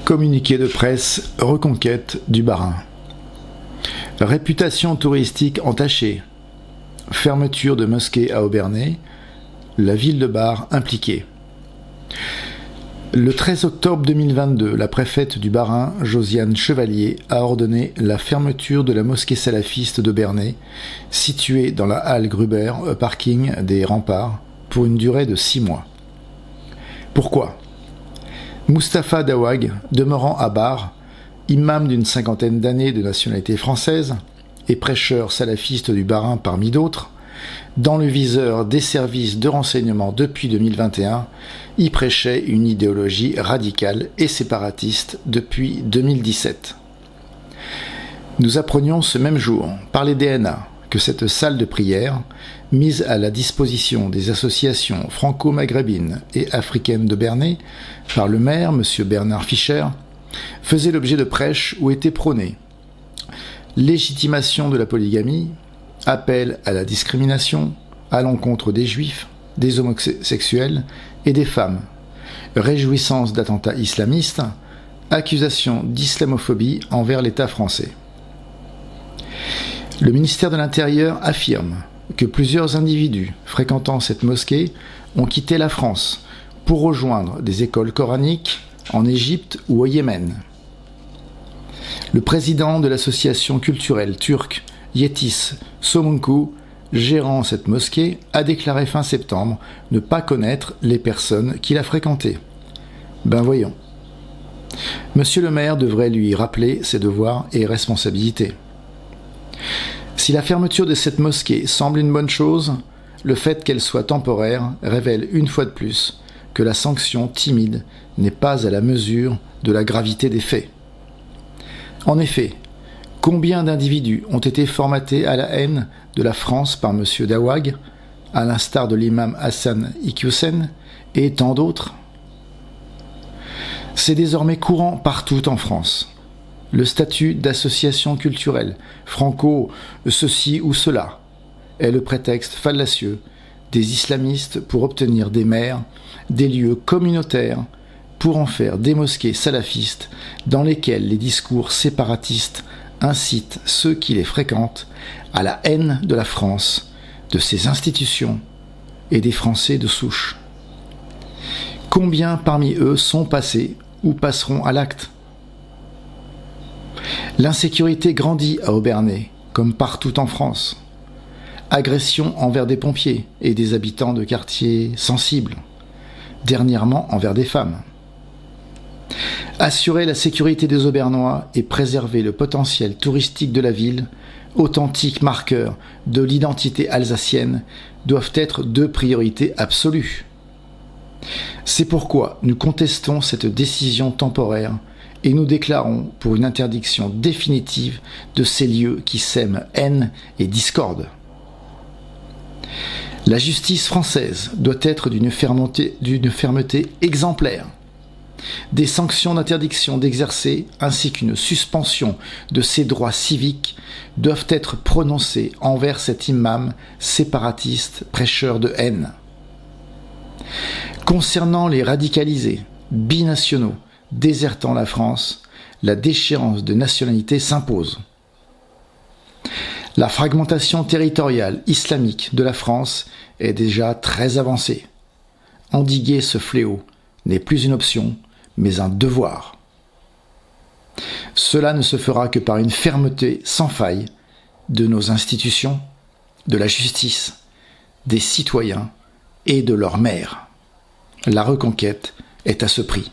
Communiqué de presse, reconquête du Bas-Rhin. Réputation touristique entachée. Fermeture de mosquée à Obernai. La ville de Bar impliquée. Le 13 octobre 2022, la préfète du Bas-Rhin, Josiane Chevalier, a ordonné la fermeture de la mosquée salafiste d'Obernai, située dans la halle Gruber, parking des Remparts, pour une durée de 6 mois. Pourquoi ? Mustapha Dawag, demeurant à Bar, imam d'une 50aine d'années de nationalité française et prêcheur salafiste du Bas-Rhin parmi d'autres, dans le viseur des services de renseignement depuis 2021, y prêchait une idéologie radicale et séparatiste depuis 2017. Nous apprenions ce même jour, par les DNA, que cette salle de prière, mise à la disposition des associations franco-maghrébines et africaines de Bernay par le maire, M. Bernard Fischer, faisait l'objet de prêches où était prônée légitimation de la polygamie, appel à la discrimination à l'encontre des juifs, des homosexuels et des femmes, réjouissance d'attentats islamistes, accusation d'islamophobie envers l'État français. Le ministère de l'Intérieur affirme que plusieurs individus fréquentant cette mosquée ont quitté la France pour rejoindre des écoles coraniques en Égypte ou au Yémen. Le président de l'association culturelle turque Yetiş Somuncu, gérant cette mosquée, a déclaré fin septembre ne pas connaître les personnes qui la fréquentaient. Ben voyons. Monsieur le maire devrait lui rappeler ses devoirs et responsabilités. Si la fermeture de cette mosquée semble une bonne chose, le fait qu'elle soit temporaire révèle une fois de plus que la sanction timide n'est pas à la mesure de la gravité des faits. En effet, combien d'individus ont été formatés à la haine de la France par M. Dawag, à l'instar de l'imam Hassan Iqiyoussen et tant d'autres ? C'est désormais courant partout en France. Le statut d'association culturelle, franco ceci ou cela, est le prétexte fallacieux des islamistes pour obtenir des maires, des lieux communautaires, pour en faire des mosquées salafistes dans lesquelles les discours séparatistes incitent ceux qui les fréquentent à la haine de la France, de ses institutions et des Français de souche. Combien parmi eux sont passés ou passeront à l'acte ? L'insécurité grandit à Obernai, comme partout en France. Agressions envers des pompiers et des habitants de quartiers sensibles, dernièrement envers des femmes. Assurer la sécurité des Aubernois et préserver le potentiel touristique de la ville, authentique marqueur de l'identité alsacienne, doivent être deux priorités absolues. C'est pourquoi nous contestons cette décision temporaire et nous déclarons pour une interdiction définitive de ces lieux qui sèment haine et discorde. La justice française doit être d'une fermeté exemplaire. Des sanctions d'interdiction d'exercer ainsi qu'une suspension de ses droits civiques doivent être prononcées envers cet imam séparatiste prêcheur de haine. Concernant les radicalisés, binationaux, désertant la France, la déchéance de nationalité s'impose. La fragmentation territoriale islamique de la France est déjà très avancée. Endiguer ce fléau n'est plus une option, mais un devoir. Cela ne se fera que par une fermeté sans faille de nos institutions, de la justice, des citoyens et de leurs maires. La reconquête est à ce prix.